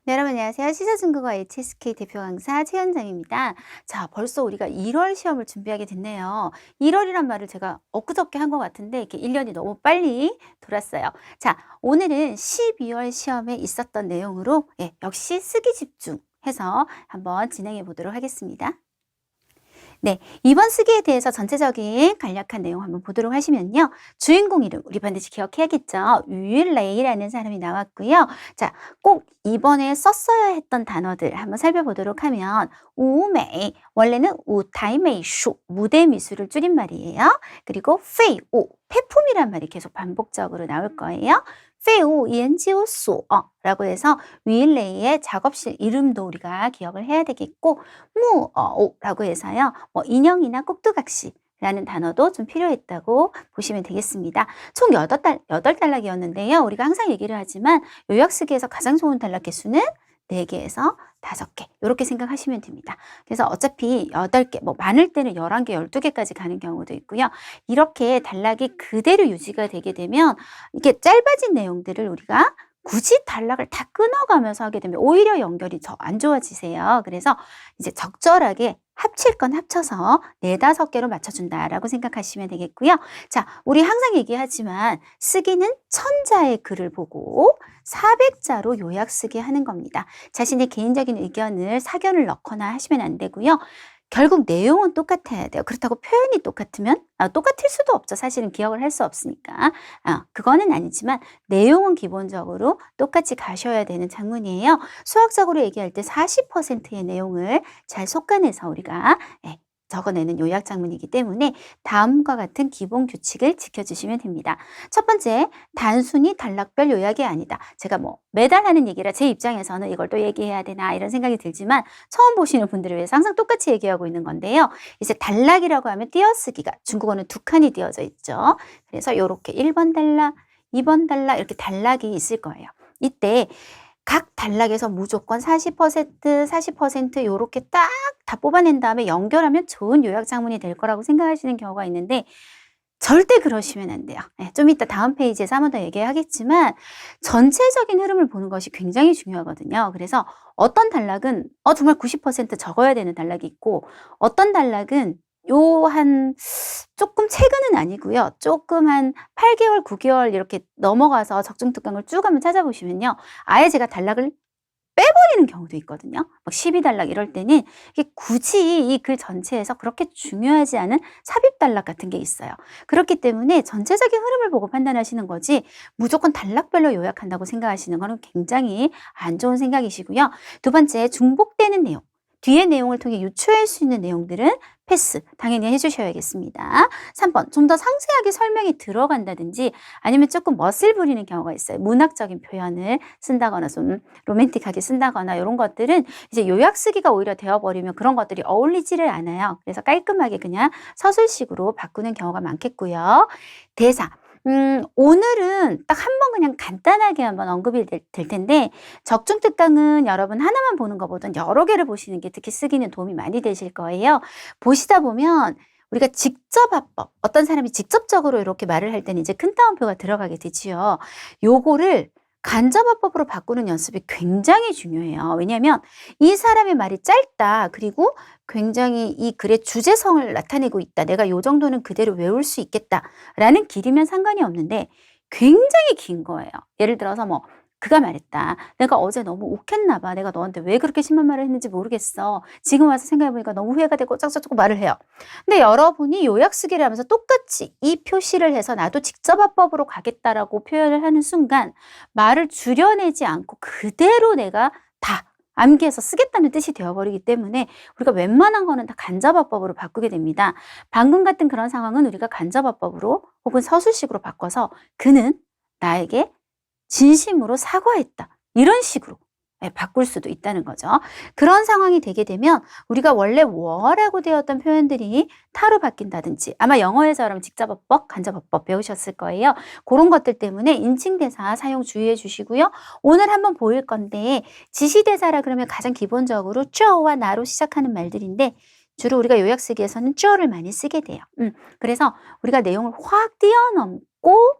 여러분 안녕하세요. 시사중국어 HSK 대표 강사 최현정입니다. 자, 벌써 우리가 1월 시험을 준비하게 됐네요. 1월이란 말을 제가 엊그저께 한 것 같은데 이렇게 1년이 너무 빨리 돌았어요. 자, 오늘은 12월 시험에 있었던 내용으로 역시 쓰기 집중해서 한번 진행해 보도록 하겠습니다. 네, 이번 쓰기에 대해서 전체적인 간략한 내용 한번 보도록 하시면요. 주인공 이름 우리 반드시 기억해야겠죠. 율레이라는 사람이 나왔고요. 자, 꼭 이번에 썼어야 했던 단어들 한번 살펴보도록 하면 우메이, 원래는 우타이메이슈, 무대 미술을 줄인 말이에요. 그리고 페이우, 폐품이란 말이 계속 반복적으로 나올 거예요. 페이우 연지오소 라고 해서 윌레이의 작업실 이름도 우리가 기억을 해야 되겠고 무어라고 해서요. 인형이나 꼭두각시라는 단어도 좀 필요했다고 보시면 되겠습니다. 총 8단락이었는데요. 우리가 항상 얘기를 하지만 요약쓰기에서 가장 좋은 단락 개수는 4개에서 5개 이렇게 생각하시면 됩니다. 그래서 어차피 8개, 많을 때는 11개, 12개까지 가는 경우도 있고요. 이렇게 단락이 그대로 유지가 되게 되면 이게 짧아진 내용들을 우리가 굳이 단락을 다 끊어가면서 하게 되면 오히려 연결이 더 안 좋아지세요. 그래서 이제 적절하게 합칠 건 합쳐서 4, 5개로 맞춰준다라고 생각하시면 되겠고요. 자, 우리 항상 얘기하지만 쓰기는 1000자의 글을 보고 400자로 요약 쓰기 하는 겁니다. 자신의 개인적인 의견을 사견을 넣거나 하시면 안 되고요. 결국 내용은 똑같아야 돼요. 그렇다고 표현이 똑같으면 똑같을 수도 없죠. 사실은 기억을 할 수 없으니까. 그거는 아니지만 내용은 기본적으로 똑같이 가셔야 되는 작문이에요. 수학적으로 얘기할 때 40%의 내용을 잘 솎아내서 우리가 적어내는 요약 작문이기 때문에 다음과 같은 기본 규칙을 지켜주시면 됩니다. 첫 번째, 단순히 단락별 요약이 아니다. 제가 매달 하는 얘기라 제 입장에서는 이걸 또 얘기해야 되나 이런 생각이 들지만 처음 보시는 분들을 위해서 항상 똑같이 얘기하고 있는 건데요. 이제 단락이라고 하면 띄어쓰기가 중국어는 2칸이 띄어져 있죠. 그래서 이렇게 1번 단락, 2번 단락 이렇게 단락이 있을 거예요. 이때 각 단락에서 무조건 40% 이렇게 딱 다 뽑아낸 다음에 연결하면 좋은 요약 작문이 될 거라고 생각하시는 경우가 있는데 절대 그러시면 안 돼요. 좀 이따 다음 페이지에서 한 번 더 얘기하겠지만 전체적인 흐름을 보는 것이 굉장히 중요하거든요. 그래서 어떤 단락은 정말 90% 적어야 되는 단락이 있고 어떤 단락은 조금 최근은 아니고요. 조금 한 8개월, 9개월 이렇게 넘어가서 적중특강을 쭉 한번 찾아보시면요. 아예 제가 단락을 빼버리는 경우도 있거든요. 12단락 이럴 때는 이게 굳이 이 글 전체에서 그렇게 중요하지 않은 삽입 단락 같은 게 있어요. 그렇기 때문에 전체적인 흐름을 보고 판단하시는 거지 무조건 단락별로 요약한다고 생각하시는 거는 굉장히 안 좋은 생각이시고요. 두 번째, 중복되는 내용. 뒤의 내용을 통해 유추할 수 있는 내용들은 패스 당연히 해주셔야겠습니다. 3번, 좀 더 상세하게 설명이 들어간다든지 아니면 조금 멋을 부리는 경우가 있어요. 문학적인 표현을 쓴다거나 좀 로맨틱하게 쓴다거나 이런 것들은 이제 요약 쓰기가 오히려 되어버리면 그런 것들이 어울리지를 않아요. 그래서 깔끔하게 그냥 서술식으로 바꾸는 경우가 많겠고요. 대사. 오늘은 딱 한 번 그냥 간단하게 한번 언급이 될 텐데 적중특강은 여러분 하나만 보는 것보다는 여러 개를 보시는 게 특히 쓰기는 도움이 많이 되실 거예요. 보시다 보면 우리가 직접 화법, 어떤 사람이 직접적으로 이렇게 말을 할 때는 이제 큰 따옴표가 들어가게 되지요. 요거를 간접화법으로 바꾸는 연습이 굉장히 중요해요. 왜냐하면 이 사람의 말이 짧다. 그리고 굉장히 이 글의 주제성을 나타내고 있다. 내가 요 정도는 그대로 외울 수 있겠다. 라는 길이면 상관이 없는데 굉장히 긴 거예요. 예를 들어서 그가 말했다. 내가 어제 너무 욱했나 봐. 내가 너한테 왜 그렇게 심한 말을 했는지 모르겠어. 지금 와서 생각해보니까 너무 후회가 되고 짝짝짝 말을 해요. 근데 여러분이 요약 쓰기를 하면서 똑같이 이 표시를 해서 나도 직접 화법으로 가겠다라고 표현을 하는 순간 말을 줄여내지 않고 그대로 내가 다 암기해서 쓰겠다는 뜻이 되어버리기 때문에 우리가 웬만한 거는 다 간접화법으로 바꾸게 됩니다. 방금 같은 그런 상황은 우리가 간접화법으로 혹은 서술식으로 바꿔서 그는 나에게 진심으로 사과했다. 이런 식으로 바꿀 수도 있다는 거죠. 그런 상황이 되게 되면 우리가 원래 워라고 되었던 표현들이 타로 바뀐다든지 아마 영어에서 여러분 직접어법, 간접어법 배우셨을 거예요. 그런 것들 때문에 인칭대사 사용 주의해 주시고요. 오늘 한번 보일 건데 지시대사라 그러면 가장 기본적으로 쭈어와 나로 시작하는 말들인데 주로 우리가 요약 쓰기에서는 쭈어를 많이 쓰게 돼요. 그래서 우리가 내용을 확 뛰어넘고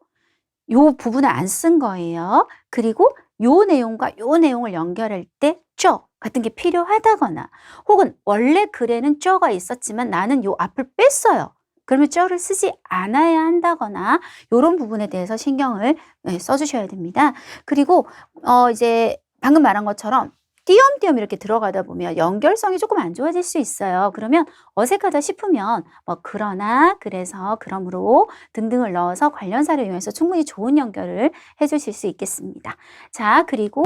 요 부분을 안 쓴 거예요. 그리고 요 내용과 요 내용을 연결할 때 쩌 같은 게 필요하다거나 혹은 원래 글에는 쩌가 있었지만 나는 요 앞을 뺐어요. 그러면 쩌를 쓰지 않아야 한다거나 요런 부분에 대해서 신경을 써주셔야 됩니다. 그리고 이제 방금 말한 것처럼 띄엄띄엄 이렇게 들어가다 보면 연결성이 조금 안 좋아질 수 있어요. 그러면 어색하다 싶으면 뭐 그러나, 그래서, 그러므로 등등을 넣어서 관련사를 이용해서 충분히 좋은 연결을 해주실 수 있겠습니다. 자, 그리고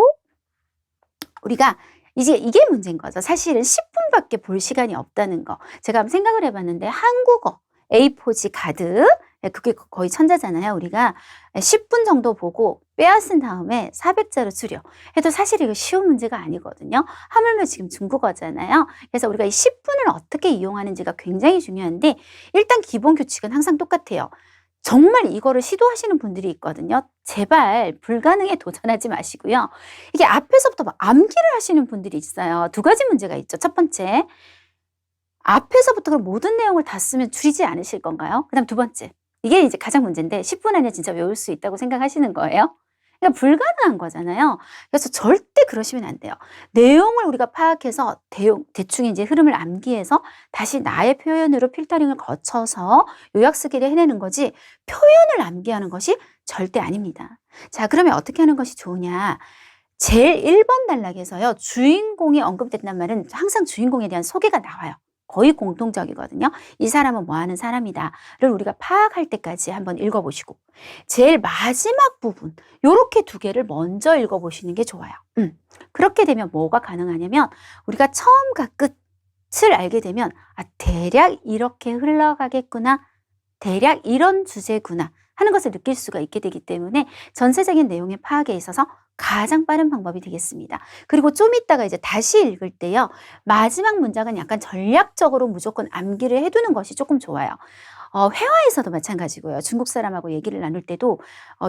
우리가 이제 이게 문제인 거죠. 사실은 10분밖에 볼 시간이 없다는 거. 제가 한번 생각을 해봤는데 한국어 A4지 가득, 그게 거의 천자잖아요. 우리가 10분 정도 보고 빼앗은 다음에 400자로 줄여 해도 사실 이거 쉬운 문제가 아니거든요. 하물며 지금 중국어잖아요. 그래서 우리가 이 10분을 어떻게 이용하는지가 굉장히 중요한데 일단 기본 규칙은 항상 똑같아요. 정말 이거를 시도하시는 분들이 있거든요. 제발 불가능에 도전하지 마시고요. 이게 앞에서부터 막 암기를 하시는 분들이 있어요. 두 가지 문제가 있죠. 첫 번째, 앞에서부터 그럼 모든 내용을 다 쓰면 줄이지 않으실 건가요? 그 다음 두 번째, 이게 이제 가장 문제인데 10분 안에 진짜 외울 수 있다고 생각하시는 거예요? 그러니까 불가능한 거잖아요. 그래서 절대 그러시면 안 돼요. 내용을 우리가 파악해서 대충 이제 흐름을 암기해서 다시 나의 표현으로 필터링을 거쳐서 요약 쓰기를 해내는 거지 표현을 암기하는 것이 절대 아닙니다. 자, 그러면 어떻게 하는 것이 좋으냐? 제일 1번 단락에서요. 주인공이 언급된단 말은 항상 주인공에 대한 소개가 나와요. 거의 공통적이거든요. 이 사람은 뭐 하는 사람이다를 우리가 파악할 때까지 한번 읽어보시고 제일 마지막 부분 요렇게 두 개를 먼저 읽어보시는 게 좋아요. 그렇게 되면 뭐가 가능하냐면 우리가 처음과 끝을 알게 되면 대략 이렇게 흘러가겠구나, 대략 이런 주제구나 하는 것을 느낄 수가 있게 되기 때문에 전체적인 내용의 파악에 있어서 가장 빠른 방법이 되겠습니다. 그리고 좀 이따가 이제 다시 읽을 때요. 마지막 문장은 약간 전략적으로 무조건 암기를 해두는 것이 조금 좋아요. 회화에서도 마찬가지고요. 중국 사람하고 얘기를 나눌 때도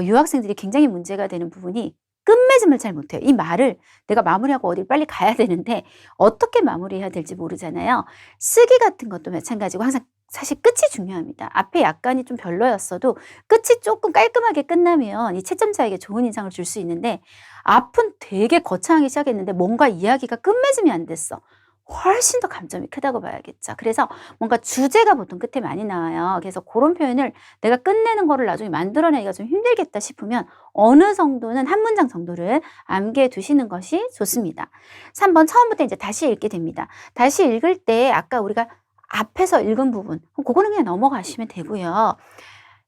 유학생들이 굉장히 문제가 되는 부분이 끝맺음을 잘 못해요. 이 말을 내가 마무리하고 어딜 빨리 가야 되는데 어떻게 마무리해야 될지 모르잖아요. 쓰기 같은 것도 마찬가지고 항상 사실 끝이 중요합니다. 앞에 약간이 좀 별로였어도 끝이 조금 깔끔하게 끝나면 이 채점자에게 좋은 인상을 줄 수 있는데 앞은 되게 거창하게 시작했는데 뭔가 이야기가 끝맺음이 안 됐어. 훨씬 더 감점이 크다고 봐야겠죠. 그래서 뭔가 주제가 보통 끝에 많이 나와요. 그래서 그런 표현을 내가 끝내는 거를 나중에 만들어내기가 좀 힘들겠다 싶으면 어느 정도는 한 문장 정도를 암기해 두시는 것이 좋습니다. 3번 처음부터 이제 다시 읽게 됩니다. 다시 읽을 때 아까 우리가 앞에서 읽은 부분, 그거는 그냥 넘어가시면 되고요.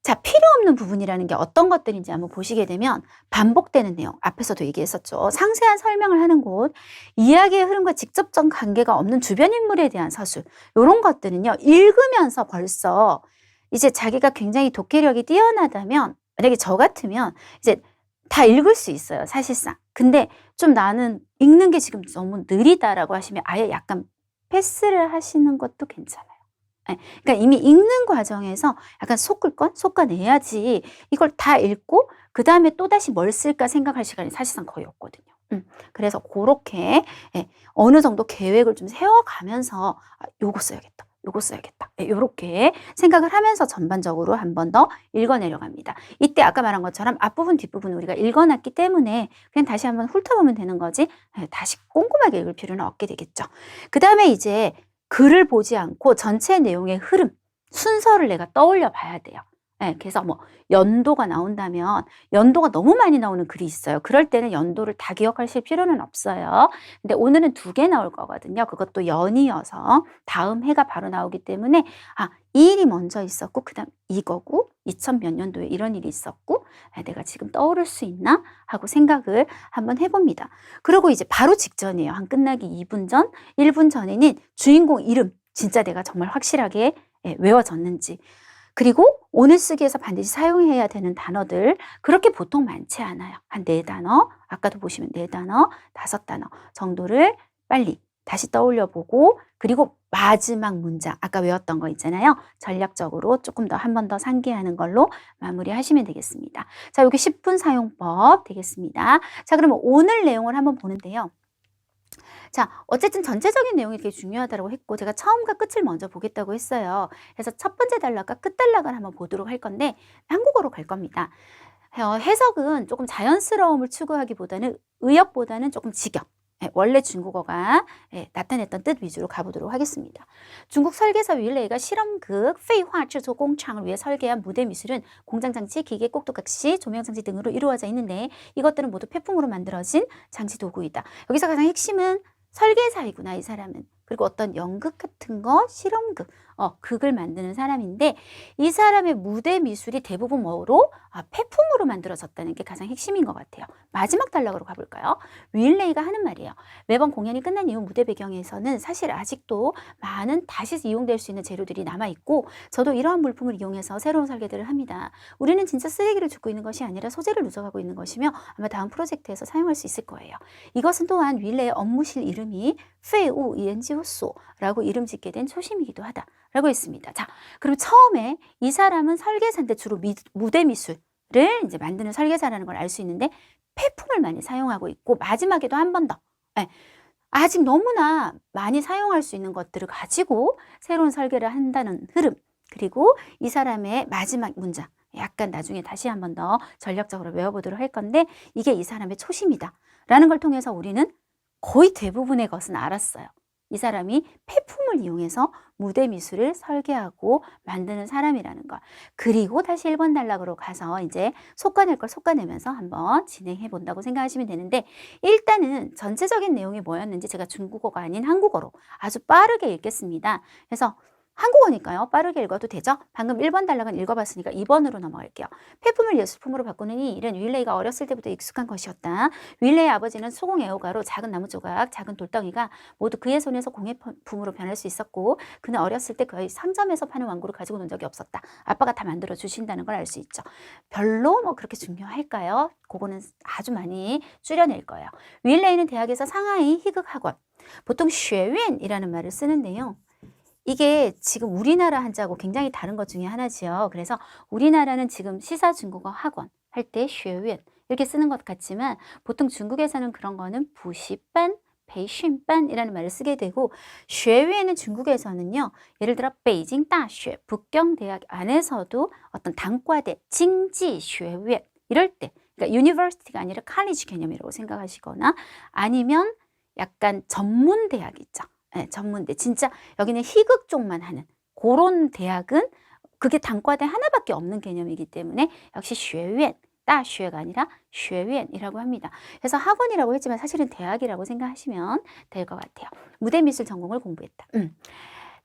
자, 필요 없는 부분이라는 게 어떤 것들인지 한번 보시게 되면 반복되는 내용, 앞에서도 얘기했었죠. 상세한 설명을 하는 곳, 이야기의 흐름과 직접적 관계가 없는 주변 인물에 대한 서술, 이런 것들은요. 읽으면서 벌써 이제 자기가 굉장히 독해력이 뛰어나다면, 만약에 저 같으면 이제 다 읽을 수 있어요. 사실상. 근데 좀 나는 읽는 게 지금 너무 느리다라고 하시면 아예 약간 패스를 하시는 것도 괜찮아요. 그러니까 이미 읽는 과정에서 약간 솎아내야지 이걸 다 읽고 그 다음에 또다시 뭘 쓸까 생각할 시간이 사실상 거의 없거든요. 그래서 그렇게 어느 정도 계획을 좀 세워가면서 요거 써야겠다. 요거 써야겠다. 요렇게 생각을 하면서 전반적으로 한 번 더 읽어내려갑니다. 이때 아까 말한 것처럼 앞부분 뒷부분 우리가 읽어놨기 때문에 그냥 다시 한번 훑어보면 되는 거지 다시 꼼꼼하게 읽을 필요는 없게 되겠죠. 그 다음에 이제 글을 보지 않고 전체 내용의 흐름, 순서를 내가 떠올려 봐야 돼요. 그래서 뭐 연도가 나온다면 연도가 너무 많이 나오는 글이 있어요. 그럴 때는 연도를 다 기억하실 필요는 없어요. 근데 오늘은 2개 나올 거거든요. 그것도 연이어서 다음 해가 바로 나오기 때문에 이 일이 먼저 있었고 그 다음 이거고 2000 몇 년도에 이런 일이 있었고 내가 지금 떠오를 수 있나 하고 생각을 한번 해봅니다. 그리고 이제 바로 직전이에요. 한 끝나기 2분 전, 1분 전에는 주인공 이름 진짜 내가 정말 확실하게 외워졌는지, 그리고 오늘 쓰기에서 반드시 사용해야 되는 단어들 그렇게 보통 많지 않아요. 한 4단어, 아까도 보시면 4단어, 5단어 정도를 빨리 다시 떠올려보고 그리고 마지막 문장, 아까 외웠던 거 있잖아요. 전략적으로 조금 더 한 번 더 상기하는 걸로 마무리하시면 되겠습니다. 자, 여기 10분 사용법 되겠습니다. 자, 그러면 오늘 내용을 한번 보는데요. 자, 어쨌든 전체적인 내용이 되게 중요하다고 했고 제가 처음과 끝을 먼저 보겠다고 했어요. 그래서 첫 번째 단락과 끝 단락을 한번 보도록 할 건데 한국어로 갈 겁니다. 해석은 조금 자연스러움을 추구하기보다는 의역보다는 조금 직역. 원래 중국어가 나타냈던 뜻 위주로 가보도록 하겠습니다. 중국 설계사 윌레이가 실험극 페이화制作工厂을 위해 설계한 무대 미술은 공장장치, 기계, 꼭두각시, 조명장치 등으로 이루어져 있는데 이것들은 모두 폐품으로 만들어진 장치 도구이다. 여기서 가장 핵심은 설계사이구나, 이 사람은. 그리고 어떤 연극 같은 거, 실험극, 극을 만드는 사람인데 이 사람의 무대 미술이 대부분 뭐로? 폐품으로 만들어졌다는 게 가장 핵심인 것 같아요. 마지막 단락으로 가볼까요? 윌레이가 하는 말이에요. 매번 공연이 끝난 이후 무대 배경에서는 사실 아직도 많은 다시 이용될 수 있는 재료들이 남아있고 저도 이러한 물품을 이용해서 새로운 설계들을 합니다. 우리는 진짜 쓰레기를 줍고 있는 것이 아니라 소재를 누적하고 있는 것이며 아마 다음 프로젝트에서 사용할 수 있을 거예요. 이것은 또한 윌레이의 업무실 이름이 페이우 이엔지우소라고 이름 짓게 된 초심이기도 하다 라고 했습니다. 자, 그럼 처음에 이 사람은 설계사인데 주로 무대 미술을 이제 만드는 설계사라는 걸 알 수 있는데 폐품을 많이 사용하고 있고 마지막에도 한 번 더 아직 너무나 많이 사용할 수 있는 것들을 가지고 새로운 설계를 한다는 흐름, 그리고 이 사람의 마지막 문장 약간 나중에 다시 한 번 더 전략적으로 외워보도록 할 건데 이게 이 사람의 초심이다 라는 걸 통해서 우리는 거의 대부분의 것은 알았어요. 이 사람이 폐품을 이용해서 무대 미술을 설계하고 만드는 사람이라는 것. 그리고 다시 1번 단락으로 가서 이제 솎아낼 걸 솎아내면서 한번 진행해 본다고 생각하시면 되는데 일단은 전체적인 내용이 뭐였는지 제가 중국어가 아닌 한국어로 아주 빠르게 읽겠습니다. 그래서 한국어니까요. 빠르게 읽어도 되죠? 방금 1번 단락은 읽어봤으니까 2번으로 넘어갈게요. 폐품을 예술품으로 바꾸는 이 일은 윌레이가 어렸을 때부터 익숙한 것이었다. 윌레이의 아버지는 소공 애호가로 작은 나무 조각, 작은 돌덩이가 모두 그의 손에서 공예품으로 변할 수 있었고 그는 어렸을 때 거의 상점에서 파는 완구를 가지고 논 적이 없었다. 아빠가 다 만들어 주신다는 걸 알 수 있죠. 별로 뭐 그렇게 중요할까요? 그거는 아주 많이 줄여낼 거예요. 윌레이는 대학에서 상하이 희극학원, 보통 쉐윈이라는 말을 쓰는데요. 이게 지금 우리나라 한자하고 굉장히 다른 것 중에 하나지요. 그래서 우리나라는 지금 시사 중국어 학원 할 때 쉐윈 이렇게 쓰는 것 같지만 보통 중국에서는 그런 거는 부시반, 베이슌반이라는 말을 쓰게 되고 쉐윈은 중국에서는요. 예를 들어 베이징 다쉐, 북경대학 안에서도 어떤 단과대, 징지 쉐윈 이럴 때 그러니까 유니버시티가 아니라 칼리지 개념이라고 생각하시거나 아니면 약간 전문 대학 있죠. 네, 전문대. 진짜 여기는 희극 쪽만 하는 그런 대학은 그게 단과대 하나밖에 없는 개념이기 때문에 역시 쉐윈, 다쉐가 아니라 쉐윈이라고 합니다. 그래서 학원이라고 했지만 사실은 대학이라고 생각하시면 될 것 같아요. 무대미술 전공을 공부했다.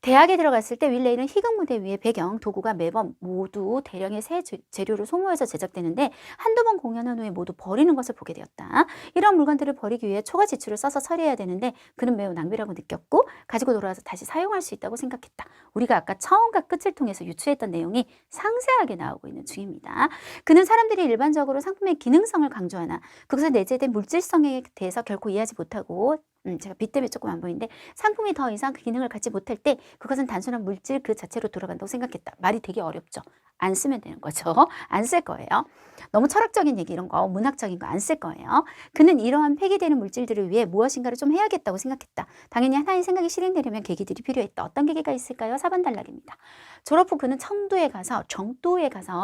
대학에 들어갔을 때 윌레이는 희극 무대 위의 배경, 도구가 매번 모두 대량의 새 재료를 소모해서 제작되는데 한두 번 공연한 후에 모두 버리는 것을 보게 되었다. 이런 물건들을 버리기 위해 초과 지출을 써서 처리해야 되는데 그는 매우 낭비라고 느꼈고 가지고 돌아와서 다시 사용할 수 있다고 생각했다. 우리가 아까 처음과 끝을 통해서 유추했던 내용이 상세하게 나오고 있는 중입니다. 그는 사람들이 일반적으로 상품의 기능성을 강조하나 그것에 내재된 물질성에 대해서 결코 이해하지 못하고 제가 빛 때문에 조금 안 보이는데 상품이 더 이상 그 기능을 갖지 못할 때 그것은 단순한 물질 그 자체로 돌아간다고 생각했다. 말이 되게 어렵죠. 안 쓰면 되는 거죠. 안 쓸 거예요. 너무 철학적인 얘기 이런 거 문학적인 거 안 쓸 거예요. 그는 이러한 폐기되는 물질들을 위해 무엇인가를 좀 해야겠다고 생각했다. 당연히 하나의 생각이 실행되려면 계기들이 필요했다. 어떤 계기가 있을까요? 4번 단락입니다. 졸업 후 그는 정도에 가서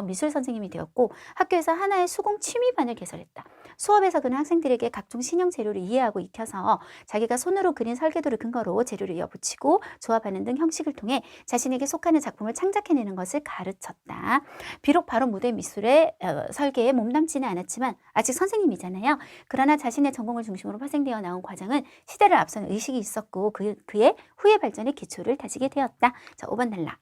미술 선생님이 되었고 학교에서 하나의 수공 취미반을 개설했다. 수업에서 그는 학생들에게 각종 신형 재료를 이해하고 익혀서 자기가 손으로 그린 설계도를 근거로 재료를 이어붙이고 조합하는 등 형식을 통해 자신에게 속하는 작품을 창작해내는 것을 가르쳤다. 비록 바로 무대 미술의 설계에 몸담지는 않았지만 아직 선생님이잖아요. 그러나 자신의 전공을 중심으로 파생되어 나온 과정은 시대를 앞서는 의식이 있었고 그의 후의 발전의 기초를 다지게 되었다. 자, 5번 단락.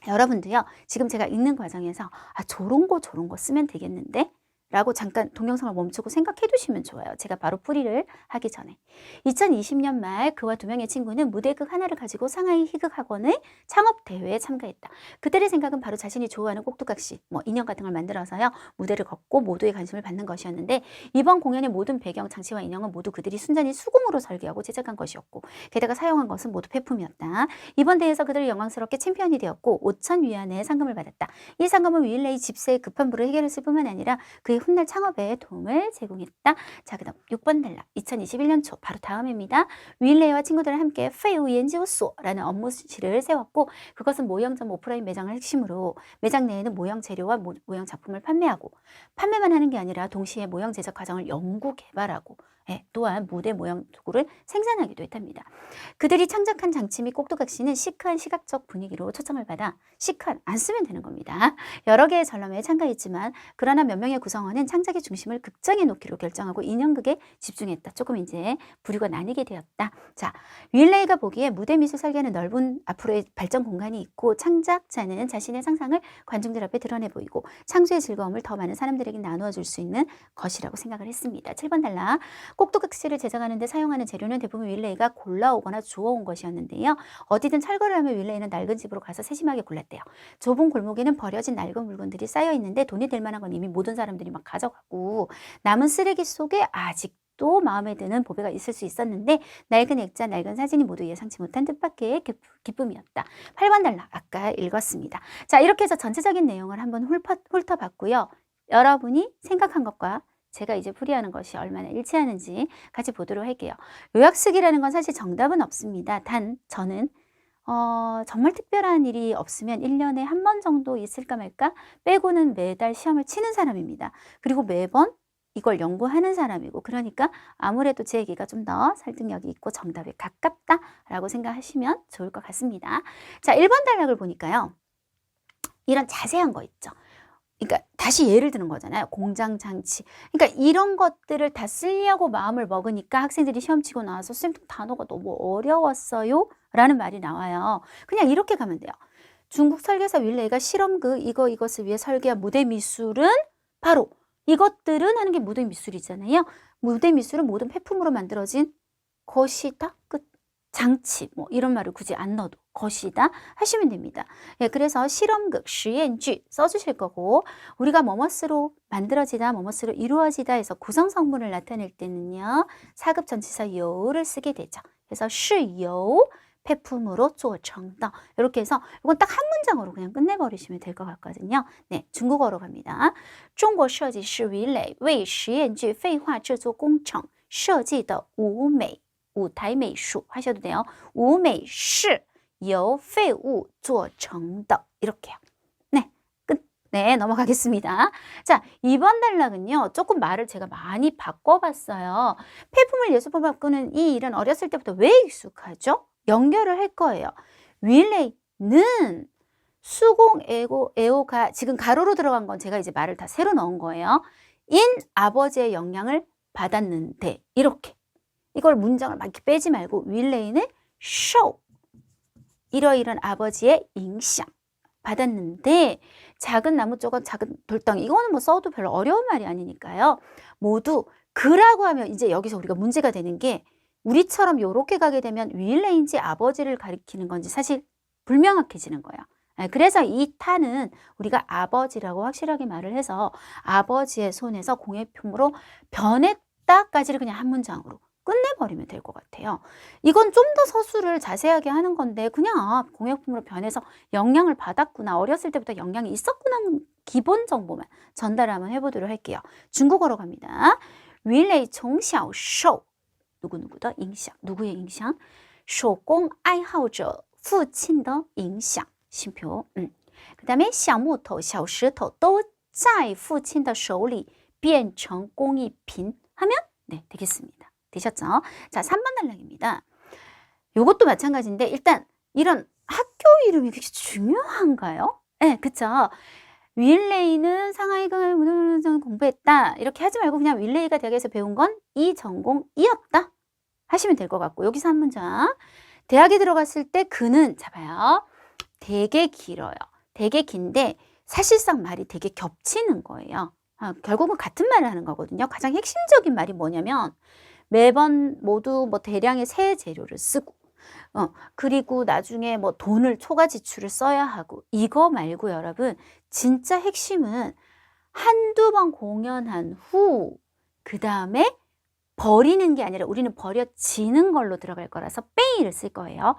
여러분도요. 지금 제가 읽는 과정에서 저런 거 쓰면 되겠는데? 라고 잠깐 동영상을 멈추고 생각해 두시면 좋아요. 제가 바로 풀이를 하기 전에. 2020년 말 그와 두 명의 친구는 무대극 하나를 가지고 상하이 희극학원의 창업대회에 참가했다. 그들의 생각은 바로 자신이 좋아하는 꼭두각시, 인형 같은 걸 만들어서요. 무대를 걷고 모두의 관심을 받는 것이었는데 이번 공연의 모든 배경, 장치와 인형은 모두 그들이 순전히 수공으로 설계하고 제작한 것이었고 게다가 사용한 것은 모두 폐품이었다. 이번 대회에서 그들은 영광스럽게 챔피언이 되었고 5,000위안의 상금을 받았다. 이 상금은 윌레이 집세의 급한 부를 해결했을 뿐만 아니라 그의 훗날 창업에 도움을 제공했다. 자, 그 다음 6번 달라. 2021년 초 바로 다음 해입니다. 윌레이와 친구들과 함께 페이우 연구소라는 업무실을 세웠고 그것은 모형점 오프라인 매장을 핵심으로 매장 내에는 모형 재료와 모형 작품을 판매하고 판매만 하는 게 아니라 동시에 모형 제작 과정을 연구 개발하고 또한 무대 모형 도구를 생산하기도 했답니다. 그들이 창작한 장치 및 꼭두각시는 시크한 시각적 분위기로 초청을 받아 시크한 안 쓰면 되는 겁니다. 여러 개의 전람회에 참가했지만 그러나 몇 명의 구성원은 창작의 중심을 극장에 놓기로 결정하고 인형극에 집중했다. 조금 이제 부류가 나뉘게 되었다. 자, 윌레이가 보기에 무대 미술 설계는 넓은 앞으로의 발전 공간이 있고 창작자는 자신의 상상을 관중들 앞에 드러내 보이고 창조의 즐거움을 더 많은 사람들에게 나누어 줄 수 있는 것이라고 생각을 했습니다. 7번 달라. 꼭두각시를 제작하는 데 사용하는 재료는 대부분 윌레이가 골라오거나 주워온 것이었는데요. 어디든 철거를 하면 윌레이는 낡은 집으로 가서 세심하게 골랐대요. 좁은 골목에는 버려진 낡은 물건들이 쌓여 있는데 돈이 될 만한 건 이미 모든 사람들이 막 가져가고 남은 쓰레기 속에 아직도 마음에 드는 보배가 있을 수 있었는데 낡은 액자, 낡은 사진이 모두 예상치 못한 뜻밖의 기쁨이었다. 8번 달라. 아까 읽었습니다. 자, 이렇게 해서 전체적인 내용을 한번 훑어봤고요. 여러분이 생각한 것과 제가 이제 풀이하는 것이 얼마나 일치하는지 같이 보도록 할게요. 요약 쓰기라는 건 사실 정답은 없습니다. 단 저는 정말 특별한 일이 없으면 1년에 한 번 정도 있을까 말까 빼고는 매달 시험을 치는 사람입니다. 그리고 매번 이걸 연구하는 사람이고 그러니까 아무래도 제 얘기가 좀 더 설득력이 있고 정답에 가깝다라고 생각하시면 좋을 것 같습니다. 자, 1번 단락을 보니까요. 이런 자세한 거 있죠. 그러니까 다시 예를 드는 거잖아요. 공장 장치. 그러니까 이런 것들을 다 쓰려고 마음을 먹으니까 학생들이 시험 치고 나와서 선생님 단어가 너무 어려웠어요 라는 말이 나와요. 그냥 이렇게 가면 돼요. 중국 설계사 윌레이가 실험극 이것을 위해 설계한 무대 미술은 바로 이것들은 하는 게 무대 미술이잖아요. 무대 미술은 모든 폐품으로 만들어진 것이다. 끝. 장치 뭐 이런 말을 굳이 안 넣어도 것이다 하시면 됩니다. 예, 그래서 실험극, 实验句 써주실 거고 우리가 뭐뭐스로 만들어지다, 뭐뭐스로 이루어지다 해서 구성 성분을 나타낼 때는요. 사급 전치사 요를 쓰게 되죠. 그래서 是由 폐품으로 做成的 이렇게 해서 이건 딱 한 문장으로 그냥 끝내버리시면 될 것 같거든요. 네, 중국어로 갑니다. 中国设计师윌레이为实验剧废话制作工程设计的舞美舞台美术 하셔도 돼요. 舞美是由废物做成的 이렇게요. 네, 끝. 네, 넘어가겠습니다. 자, 2번 단락은요. 조금 말을 제가 많이 바꿔봤어요. 폐품을 예술품 바꾸는 이 일은 어렸을 때부터 왜 익숙하죠? 연결을 할 거예요. 윌레이는 수공 애호가 지금 가로로 들어간 건 제가 이제 말을 다 새로 넣은 거예요. 인 아버지의 영향을 받았는데 이렇게 이걸 문장을 막 이렇게 빼지 말고 윌레이는 show 이러이런 아버지의影响 받았는데 작은 나무 조각 작은 돌덩이 이거는 뭐 써도 별로 어려운 말이 아니니까요. 모두 그라고 하면 이제 여기서 우리가 문제가 되는 게 우리처럼 이렇게 가게 되면 윌레이인지 아버지를 가리키는 건지 사실 불명확해지는 거예요. 그래서 이 탄은 우리가 아버지라고 확실하게 말을 해서 아버지의 손에서 공예품으로 변했다까지를 그냥 한 문장으로 끝내버리면 될 것 같아요. 이건 좀 더 서술을 자세하게 하는 건데 그냥 공예품으로 변해서 영향을 받았구나 어렸을 때부터 영향이 있었구나 하는 기본 정보만 전달 한번 해보도록 할게요. 중국어로 갑니다. 윌레이 从小受 누구누구의 影响 누구의 影响手工爱好者父亲的影响 심표 그 다음에 小木头小石头都在父亲的手里变成工艺品 하면 네 되겠습니다. 되셨죠? 자, 3번 단락입니다. 요것도 마찬가지인데 일단 이런 학교 이름이 그렇게 중요한가요? 네, 그쵸? 윌레이는 상하이가 공부했다. 이렇게 하지 말고 그냥 윌레이가 대학에서 배운 건 이 전공이었다. 하시면 될 것 같고 여기서 한 문장. 대학에 들어갔을 때 그는 잡아요. 되게 길어요. 되게 긴데 사실상 말이 되게 겹치는 거예요. 결국은 같은 말을 하는 거거든요. 가장 핵심적인 말이 뭐냐면 매번 모두 뭐 대량의 새 재료를 쓰고 그리고 나중에 뭐 돈을 초과 지출을 써야 하고 이거 말고 여러분 진짜 핵심은 한두 번 공연한 후 그 다음에 버리는 게 아니라 우리는 버려지는 걸로 들어갈 거라서 빼이를 쓸 거예요.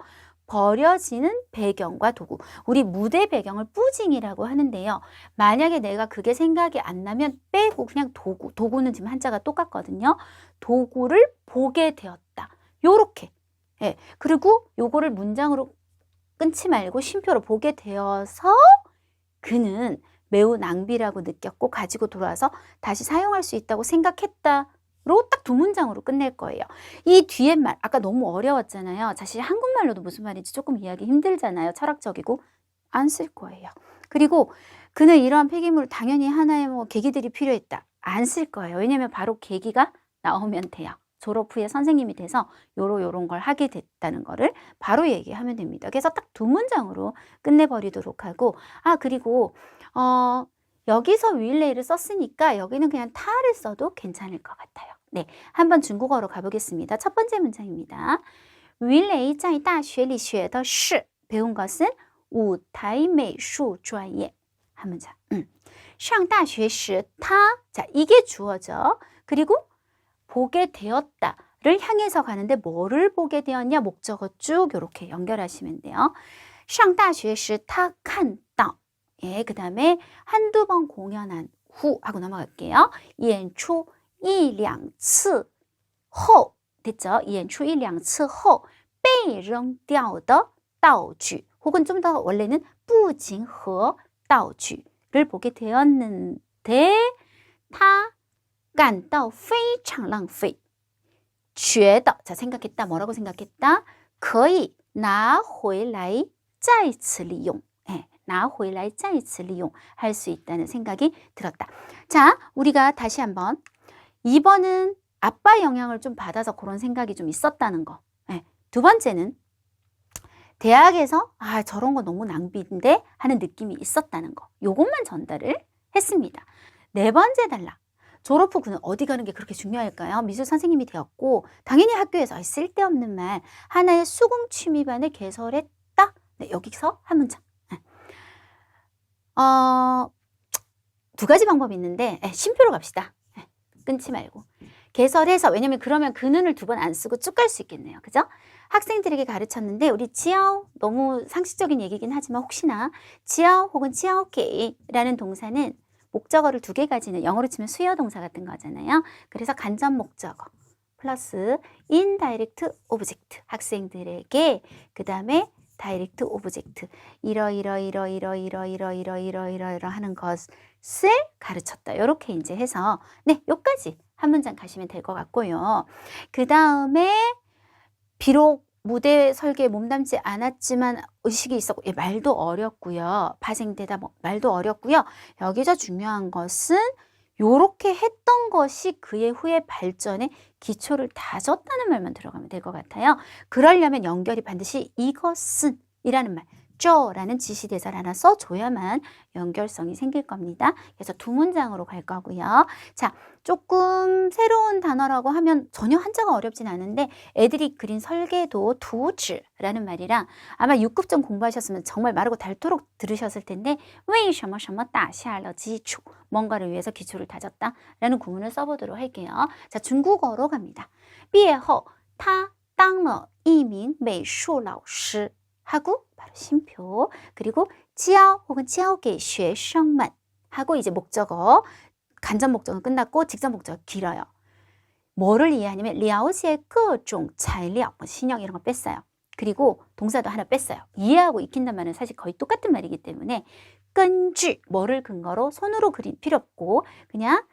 버려지는 배경과 도구. 우리 무대 배경을 뿌징이라고 하는데요. 만약에 내가 그게 생각이 안 나면 빼고 그냥 도구. 도구는 지금 한자가 똑같거든요. 도구를 보게 되었다. 요렇게. 예. 그리고 요거를 문장으로 끊지 말고 쉼표로 보게 되어서 그는 매우 낭비라고 느꼈고 가지고 돌아와서 다시 사용할 수 있다고 생각했다. 로 딱 두 문장으로 끝낼 거예요. 이 뒤에 말 아까 너무 어려웠잖아요. 사실 한국말로도 무슨 말인지 조금 이해하기 힘들잖아요. 철학적이고 안 쓸 거예요. 그리고 그는 이러한 폐기물 당연히 하나의 뭐 계기들이 필요했다. 안 쓸 거예요. 왜냐면 바로 계기가 나오면 돼요. 졸업 후에 선생님이 돼서 요런 걸 하게 됐다는 거를 바로 얘기하면 됩니다. 그래서 딱 두 문장으로 끝내버리도록 하고 그리고 여기서 윌레이를 썼으니까 여기는 그냥 타를 써도 괜찮을 것 같아요. 네, 한번 중국어로 가보겠습니다. 첫 번째 문장입니다. 윌레이 在大学里学的是 배운 것은 舞台美术专业 한 문장. 上大学时他 자, 이게 주어죠. 그리고 보게 되었다를 향해서 가는데 뭐를 보게 되었냐? 목적어 쭉 이렇게 연결하시면 돼요. 上大学时他看到 예, 그 다음에 한두 번 공연한 후 하고 넘어갈게요. 演出一两次后 됐죠? 演出一两次后被扔掉的道具 혹은 좀 더 원래는 不仅和道具를 보게 되었는데 他感到非常浪费觉得 자, 생각했다. 뭐라고 생각했다? 可以拿回来再次利用 拿回来再次利用 할 수 있다는 생각이 들었다. 자, 우리가 다시 한번 2번은 아빠 영향을 좀 받아서 그런 생각이 좀 있었다는 거. 두 번째는 대학에서 저런 거 너무 낭비인데 하는 느낌이 있었다는 거. 요것만 전달을 했습니다. 네 번째 단락. 졸업 후 그는 어디 가는 게 그렇게 중요할까요? 미술 선생님이 되었고 당연히 학교에서 쓸데없는 말 하나의 수공 취미반을 개설했다. 네, 여기서 한 문장. 두 가지 방법이 있는데 쉼표로 갑시다. 끊지 말고. 개설해서 왜냐면 그러면 그는을 두 번 안 쓰고 쭉 갈 수 있겠네요. 그죠? 학생들에게 가르쳤는데 우리 지아오 너무 상식적인 얘기긴 하지만 혹시나 지아오 혹은 지아오케이라는 동사는 목적어를 두 개 가지는 영어로 치면 수요 동사 같은 거잖아요. 그래서 간접 목적어 플러스 indirect object 학생들에게 그 다음에 다이렉트 오브젝트 이러이러 하는 것을 가르쳤다. 이렇게 이제 해서 네, 여기까지 한 문장 가시면 될 것 같고요. 그 다음에 비록 무대 설계에 몸담지 않았지만 의식이 있었고 말도 어렵고요. 파생되다 말도 어렵고요. 여기서 중요한 것은 요렇게 했던 것이 그의 후의 발전에 기초를 다졌다는 말만 들어가면 될 것 같아요. 그러려면 연결이 반드시 이것은 이라는 말, 라는 지시대사를 하나 써줘야만 연결성이 생길 겁니다. 그래서 두 문장으로 갈 거고요. 자, 조금 새로운 단어라고 하면 전혀 한자가 어렵진 않은데 애들이 그린 설계도 두즈라는 말이랑 아마 6급점 공부하셨으면 정말 마르고 닳도록 들으셨을 텐데 为什么什么打下了基础 뭔가를 위해서 기초를 다졌다 라는 구문을 써보도록 할게요. 자, 중국어로 갑니다. 毕业后他当了一名美术老师 하고 바로 쉼표 그리고 지ao 혹은 지ao给学生们 하고 이제 목적어 간접 목적은 끝났고 직접 목적어 길어요. 뭐를 이해하냐면 了解各种材料 신형 이런 거 뺐어요. 그리고 동사도 하나 뺐어요. 이해하고 익힌단 말은 사실 거의 똑같은 말이기 때문에 根据 뭐를 근거로 손으로 그린 필요 없고 그냥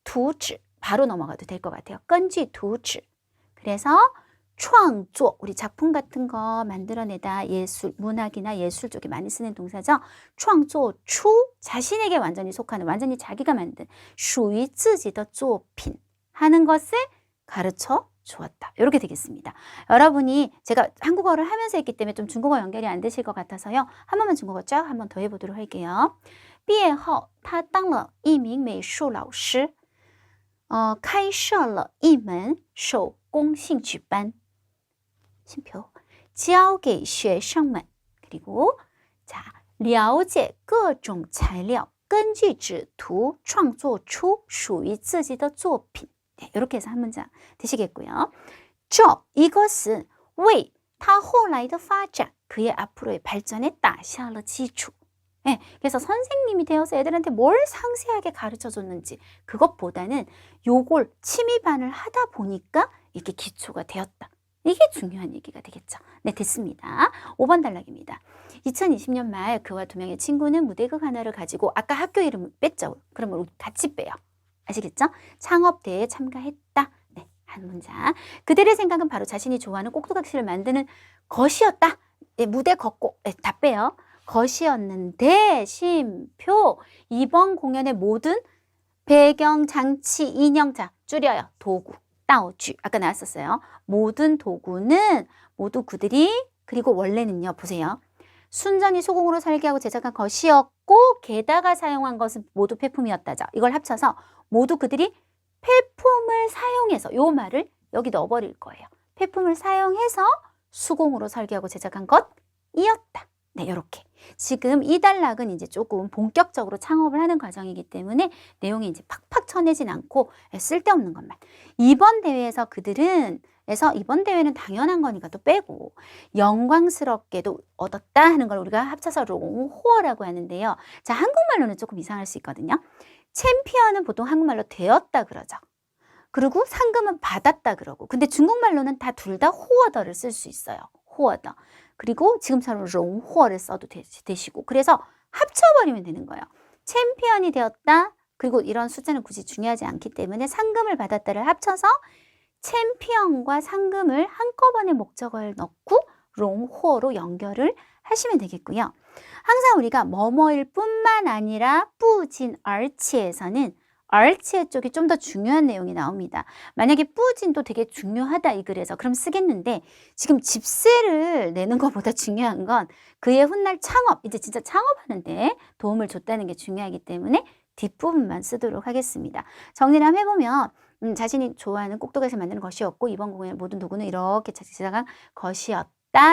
图纸 바로 넘어가도 될 것 같아요. 根据图纸 그래서 创作 우리 작품 같은 거 만들어내다 예술, 문학이나 예술 쪽에 많이 쓰는 동사죠. 创作出 자신에게 완전히 속하는 완전히 자기가 만든 属于自己的作品 하는 것을 가르쳐 주었다. 이렇게 되겠습니다. 여러분이 제가 한국어를 하면서 했기 때문에 좀 중국어 연결이 안 되실 것 같아서요. 한 번만 중국어 쫙 한번 더 해보도록 할게요. 毕业后他当了一名美术老师开设了一门手工兴趣班 쉼표 教给学生们 그리고 자 了解各种材料根据纸图创作出属于自己的作品 네, 이렇게 해서 한 문장 되시겠고요. 这 이것은 为他后来的发展 그의 앞으로의 발전에 打下了基础. 예, 그래서 선생님이 되어서 애들한테 뭘 상세하게 가르쳐 줬는지 그것보다는 요걸 취미반을 하다 보니까 이렇게 기초가 되었다. 이게 중요한 얘기가 되겠죠. 네, 됐습니다. 5번 단락입니다. 2020년 말 그와 두 명의 친구는 무대극 하나를 가지고 아까 학교 이름을 뺐죠. 그러면 우리 같이 빼요. 아시겠죠? 창업대회에 참가했다. 네, 한 문장. 그들의 생각은 바로 자신이 좋아하는 꼭두각시를 만드는 것이었다. 네, 무대 걷고 네, 다 빼요. 것이었는데 쉼표 이번 공연의 모든 배경, 장치, 인형, 자 줄여요. 도구, 따오쥐 아까 나왔었어요. 모든 도구는 모두 그들이 그리고 원래는요. 보세요. 순전히 소공으로 설계하고 제작한 것이었고 게다가 사용한 것은 모두 폐품이었다죠. 이걸 합쳐서 모두 그들이 폐품을 사용해서 요 말을 여기 넣어버릴 거예요. 폐품을 사용해서 수공으로 설계하고 제작한 것이었다. 네, 이렇게. 지금 이 단락은 이제 조금 본격적으로 창업을 하는 과정이기 때문에 내용이 이제 팍팍 쳐내진 않고 쓸데없는 것만. 이번 대회에서 그들은 이번 대회는 당연한 거니까 또 빼고 영광스럽게도 얻었다 하는 걸 우리가 합쳐서 롱호어라고 하는데요. 자, 한국말로는 조금 이상할 수 있거든요. 챔피언은 보통 한국말로 되었다 그러죠. 그리고 상금은 받았다 그러고. 근데 중국말로는 다 둘 다 호어더를 쓸 수 있어요. 호어더. 그리고 지금처럼 롱호어를 써도 되시고. 그래서 합쳐버리면 되는 거예요. 챔피언이 되었다. 그리고 이런 숫자는 굳이 중요하지 않기 때문에 상금을 받았다를 합쳐서 챔피언과 상금을 한꺼번에 목적어를 넣고 롱호어로 연결을 하시면 되겠고요. 항상 우리가 뭐뭐일 뿐만 아니라 뿌진 얼치에서는 얼치의 쪽이 좀 더 중요한 내용이 나옵니다. 만약에 뿌진도 되게 중요하다 이 글에서 그럼 쓰겠는데 지금 집세를 내는 것보다 중요한 건 그의 훗날 창업, 이제 진짜 창업하는데 도움을 줬다는 게 중요하기 때문에 뒷부분만 쓰도록 하겠습니다. 정리를 한번 해보면 자신이 좋아하는 꼭두각시 만드는 것이었고 이번 공연의 모든 도구는 이렇게 제작한 것이었다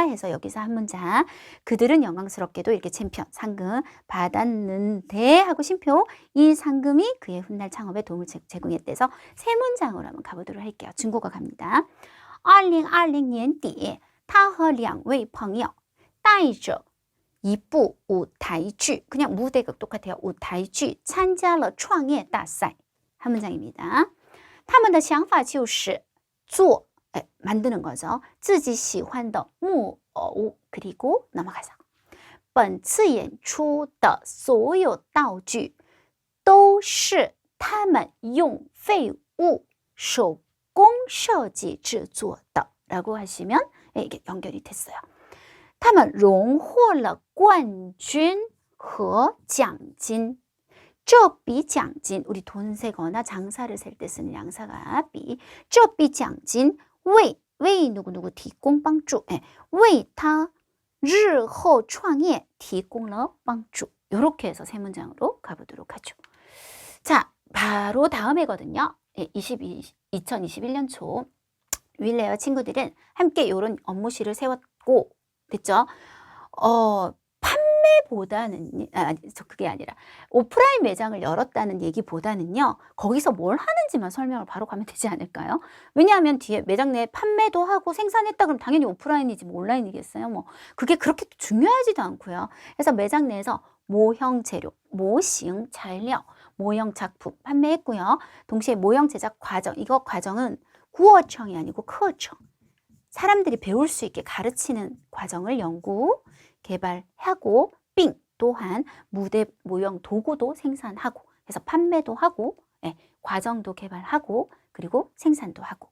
해서 여기서 한 문장 그들은 영광스럽게도 이렇게 챔피언 상금 받았는데 하고 쉼표 이 상금이 그의 훗날 창업에 도움을 제공했대서 세 문장으로 한번 가보도록 할게요. 중국어 갑니다. 2020年底他和两位朋友带着一部舞台剧 그냥 무대극 똑같아요. 舞台剧参加了创业大赛 한 문장입니다. 他们的想法就是做 만드는 거죠. 自己喜欢的木偶 그리고 넘어가서 本次演出的所有道具都是他们用废物手工设计制作的 라고 하시면 이게 연결이 됐어요. 他们荣获了冠军和奖金这笔奖金 우리 돈 세거나 장사를 셀 때 쓰는 양사가 비这笔奖金为누구提供帮助为他日后创业提供了帮助 이렇게 해서 세 문장으로 가보도록 하죠. 자, 바로 다음에거든요. 2021년 초 윌레와 친구들은 함께 이런 업무실을 세웠고 됐죠. 판매보다는 그게 아니라 오프라인 매장을 열었다는 얘기보다는요. 거기서 뭘 하는지만 설명을 바로 가면 되지 않을까요? 왜냐하면 뒤에 매장 내에 판매도 하고 생산했다 그러면 당연히 오프라인이지 뭐 온라인이겠어요. 뭐 그게 그렇게 중요하지도 않고요. 그래서 매장 내에서 모형 재료, 모型,材料, 모형 작품 판매했고요. 동시에 모형 제작 과정, 이거 과정은 구어청이 아니고 크어청. 사람들이 배울 수 있게 가르치는 과정을 연구, 개발하고 빙 또한 무대 모형 도구도 생산하고 그래서 판매도 하고 과정도 개발하고 그리고 생산도 하고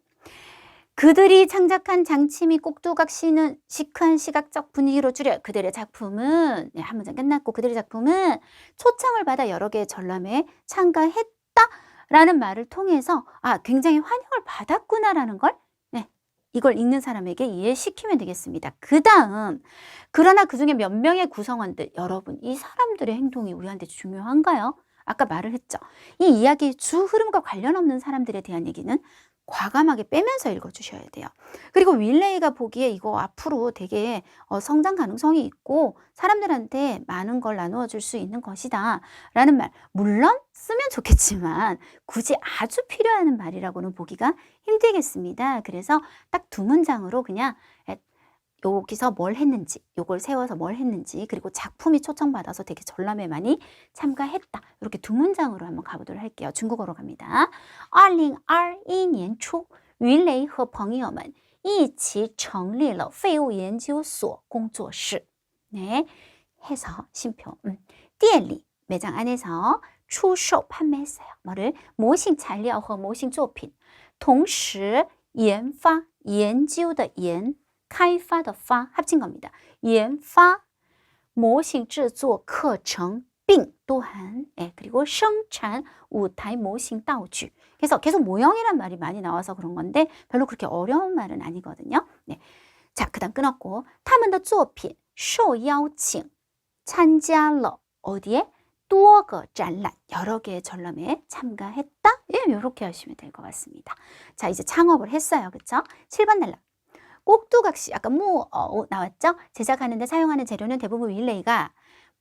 그들이 창작한 장치 및 꼭두각시는 시크한 시각적 분위기로 줄여 그들의 작품은 한 문장 끝났고 그들의 작품은 초청을 받아 여러 개의 전람회에 참가했다라는 말을 통해서 굉장히 환영을 받았구나라는 걸 이걸 읽는 사람에게 이해시키면 되겠습니다. 그 다음 그러나 그중에 몇 명의 구성원들 여러분 이 사람들의 행동이 우리한테 중요한가요? 아까 말을 했죠. 이 이야기의 주 흐름과 관련 없는 사람들에 대한 얘기는 과감하게 빼면서 읽어주셔야 돼요. 그리고 윌레이가 보기에 이거 앞으로 되게 성장 가능성이 있고 사람들한테 많은 걸 나누어 줄 수 있는 것이다 라는 말 물론 쓰면 좋겠지만 굳이 아주 필요한 말이라고는 보기가 힘들겠습니다. 그래서 딱 두 문장으로 그냥 여기서 뭘 했는지, 요걸 세워서 뭘 했는지, 그리고 작품이 초청받아서 되게 전람회 많이 참가했다. 이렇게 두 문장으로 한번 가보도록 할게요. 중국어로 갑니다. 2021年初鱼雷和朋友们一起成立了废物研究所工作室. 네, 해서 심표. 店里 매장 안에서 出售 판매했어요. 뭐를? 模型材料和模型作品. 同时研发研究的研开发的发 합친 겁니다. 研发模型制作课程并 또한 그리고 生产舞台模型道具. 그래서 계속 모형이란 말이 많이 나와서 그런 건데 별로 그렇게 어려운 말은 아니거든요. 네. 자, 그다음 끊었고 他们的作品受邀请参加了 어디에? 多个展览 여러 개의 전람회에 참가했다. 예, 이렇게 하시면 될 것 같습니다. 자, 이제 창업을 했어요. 그쵸? 7번 날라. 꼭두각시 아까 나왔죠? 제작하는데 사용하는 재료는 대부분 윌레이가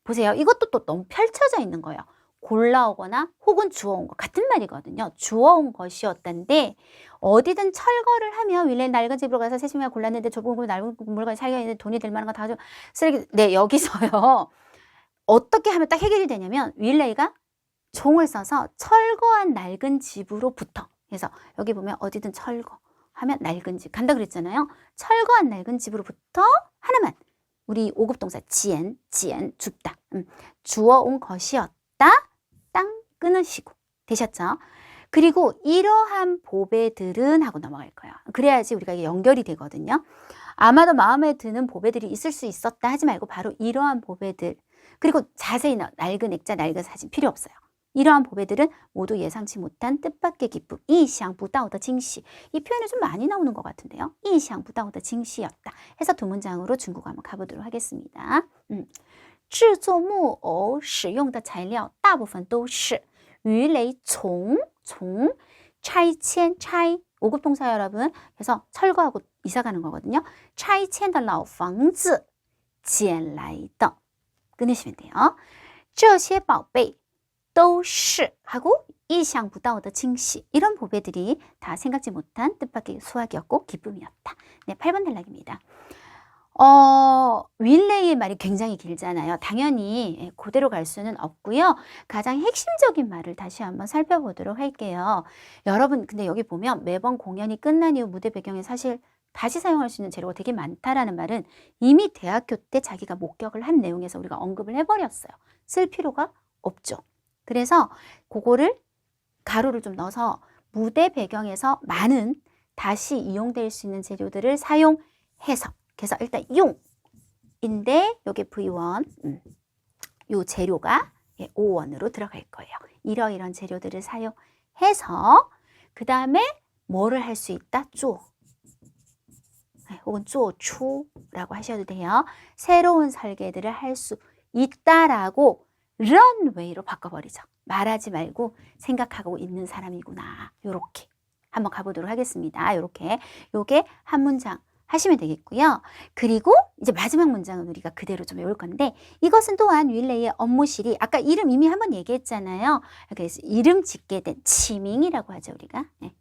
보세요. 이것도 또 너무 펼쳐져 있는 거예요. 골라오거나 혹은 주워온 것 같은 말이거든요. 주워온 것이었던데 어디든 철거를 하면 윌레이 낡은 집으로 가서 새 집을 골랐는데 좁은 낡은 물건이 살려있는데 돈이 될 만한 거 다 가지고 쓰레기. 네, 여기서요. 어떻게 하면 딱 해결이 되냐면 윌레이가 종을 써서 철거한 낡은 집으로부터, 그래서 여기 보면 어디든 철거 하면 낡은 집 간다 그랬잖아요. 철거한 낡은 집으로부터 하나만, 우리 5급 동사 지엔 줍다. 주워온 것이었다. 땅 끊으시고 되셨죠? 그리고 이러한 보배들은 하고 넘어갈 거예요. 그래야지 우리가 이게 연결이 되거든요. 아마도 마음에 드는 보배들이 있을 수 있었다 하지 말고 바로 이러한 보배들, 그리고 자세히 낡은 액자, 낡은 사진 필요 없어요. 이러한 보배들은 모두 예상치 못한 뜻밖의 기쁨, 意想不到的惊喜. 이 표현이 좀 많이 나오는 것 같은데요. 意想不到的惊喜였다. 해서 두 문장으로 중국어 한번 가보도록 하겠습니다. 制作木偶使用的材料大部分都是鱼雷从拆迁 5급 동사 여러분. 그래서 철거하고 이사 가는 거거든요. 拆迁的老房子捡来的. 끊으시면 돼요. 这些宝贝都是 하고 意想不到的惊喜. 이런 보배들이 다 생각지 못한 뜻밖의 수확이었고 기쁨이었다. 네, 8번 단락입니다. 윌레이의 말이 굉장히 길잖아요. 당연히 그대로 갈 수는 없고요. 가장 핵심적인 말을 다시 한번 살펴보도록 할게요. 여러분, 근데 여기 보면 매번 공연이 끝난 이후 무대 배경에 사실 다시 사용할 수 있는 재료가 되게 많다라는 말은 이미 대학교 때 자기가 목격을 한 내용에서 우리가 언급을 해버렸어요. 쓸 필요가 없죠. 그래서 그거를 가로를 좀 넣어서 무대 배경에서 많은 다시 이용될 수 있는 재료들을 사용해서, 그래서 일단 용인데 여기 V1 요 재료가 O1으로 들어갈 거예요. 이러이런 재료들을 사용해서 그 다음에 뭐를 할 수 있다? 쪼 혹은 쪼추라고 하셔도 돼요. 새로운 설계들을 할 수 있다라고 런웨이로 바꿔버리죠. 말하지 말고 생각하고 있는 사람이구나. 요렇게 한번 가보도록 하겠습니다. 요렇게 요게 한 문장 하시면 되겠고요. 그리고 이제 마지막 문장은 우리가 그대로 좀 외울 건데, 이것은 또한 윌레이의 업무실이 아까 이름 이미 한번 얘기했잖아요. 그래서 이름 짓게 된 치밍이라고 하죠, 우리가. 네.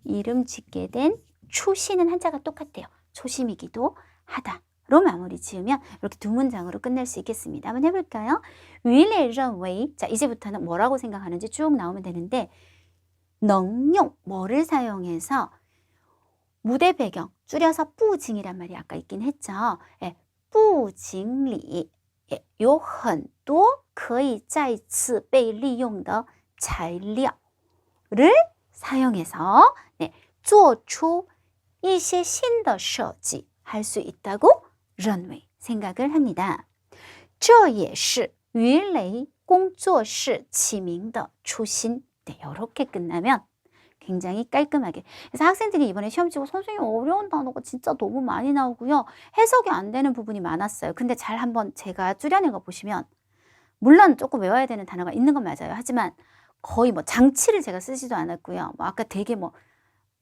이름 짓게 된 초시는 한자가 똑같아요. 초심이기도 하다로 마무리 지으면 이렇게 두 문장으로 끝낼 수 있겠습니다. 한번 해볼까요? 윌레이认为, 자 이제부터는 뭐라고 생각하는지 쭉 나오면 되는데, 능용 뭐를 사용해서 무대 배경 줄여서 뿌징이란 말이 아까 있긴 했죠. 예, 뿌징리 有很多可以再次被利用的材料를 사용해서 做出一些新的设计 할 수 있다고 런웨이 생각을 합니다. 这也是鱼雷工作室起名的初心. 네, 이렇게 끝나면 굉장히 깔끔하게. 그래서 학생들이 이번에 시험 치고 선생님 어려운 단어가 진짜 너무 많이 나오고요. 해석이 안 되는 부분이 많았어요. 근데 잘 한번 제가 줄여낸 거 보시면 물론 조금 외워야 되는 단어가 있는 건 맞아요. 하지만 거의 뭐 장치를 제가 쓰지도 않았고요. 뭐 아까 되게 뭐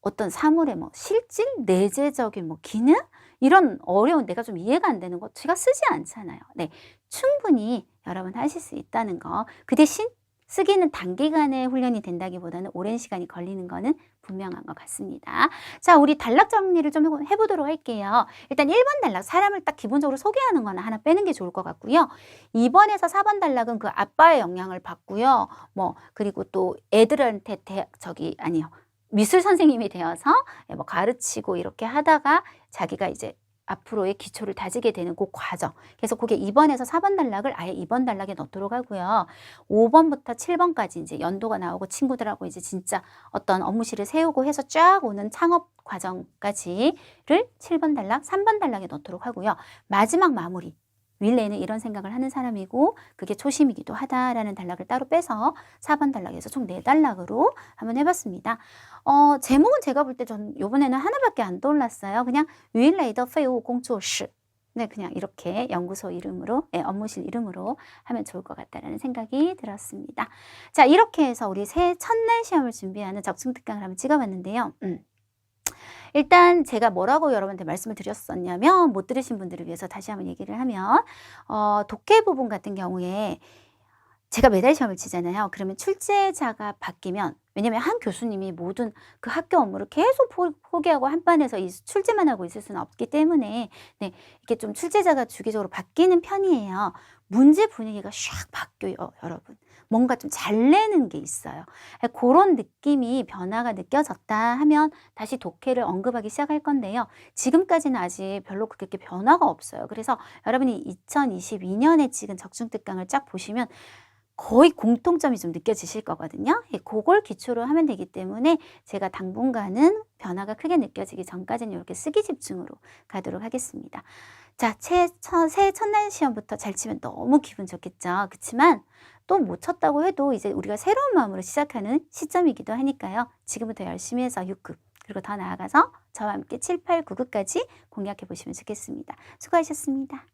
어떤 사물의 뭐 실질, 내재적인 뭐 기능 이런 어려운 내가 좀 이해가 안 되는 거 제가 쓰지 않잖아요. 네, 충분히 여러분 하실 수 있다는 거. 그 대신 쓰기는 단기간에 훈련이 된다기보다는 오랜 시간이 걸리는 거는 분명한 것 같습니다. 자, 우리 단락 정리를 좀 해보도록 할게요. 일단 1번 단락, 사람을 딱 기본적으로 소개하는 거는 하나 빼는 게 좋을 것 같고요. 2번에서 4번 단락은 그 아빠의 영향을 받고요. 그리고 또 애들한테 미술 선생님이 되어서 뭐 가르치고 이렇게 하다가 자기가 이제 앞으로의 기초를 다지게 되는 그 과정. 그래서 그게 2번에서 4번 단락을 아예 2번 단락에 넣도록 하고요. 5번부터 7번까지 이제 연도가 나오고 친구들하고 이제 진짜 어떤 업무실을 세우고 해서 쫙 오는 창업 과정까지를 7번 단락, 3번 단락에 넣도록 하고요. 마지막 마무리. 윌레이는 이런 생각을 하는 사람이고 그게 초심이기도 하다라는 단락을 따로 빼서 4번 단락에서 총 4단락으로 한번 해봤습니다. 제목은 제가 볼 때 전 요번에는 하나밖에 안 떠올랐어요. 그냥 윌레이 더废物工作室. 네, 그냥 이렇게 연구소 이름으로, 업무실 이름으로 하면 좋을 것 같다라는 생각이 들었습니다. 자, 이렇게 해서 우리 새해 첫날 시험을 준비하는 적중특강을 한번 찍어봤는데요. 일단 제가 뭐라고 여러분한테 말씀을 드렸었냐면 못 들으신 분들을 위해서 다시 한번 얘기를 하면 독해 부분 같은 경우에 제가 매달 시험을 치잖아요. 그러면 출제자가 바뀌면 왜냐면 한 교수님이 모든 그 학교 업무를 계속 포기하고 한 반에서 출제만 하고 있을 수는 없기 때문에 네, 이렇게 좀 출제자가 주기적으로 바뀌는 편이에요. 문제 분위기가 샥 바뀌어요, 여러분. 뭔가 좀 잘 내는 게 있어요. 그런 느낌이 변화가 느껴졌다 하면 다시 독해를 언급하기 시작할 건데요. 지금까지는 아직 별로 그렇게 변화가 없어요. 그래서 여러분이 2022년에 찍은 적중특강을 쫙 보시면 거의 공통점이 좀 느껴지실 거거든요. 그걸 기초로 하면 되기 때문에 제가 당분간은 변화가 크게 느껴지기 전까지는 이렇게 쓰기 집중으로 가도록 하겠습니다. 자, 새해 첫날 시험부터 잘 치면 너무 기분 좋겠죠. 그렇지만 또 못 쳤다고 해도 이제 우리가 새로운 마음으로 시작하는 시점이기도 하니까요. 지금부터 열심히 해서 6급 그리고 더 나아가서 저와 함께 7, 8, 9급까지 공략해 보시면 좋겠습니다. 수고하셨습니다.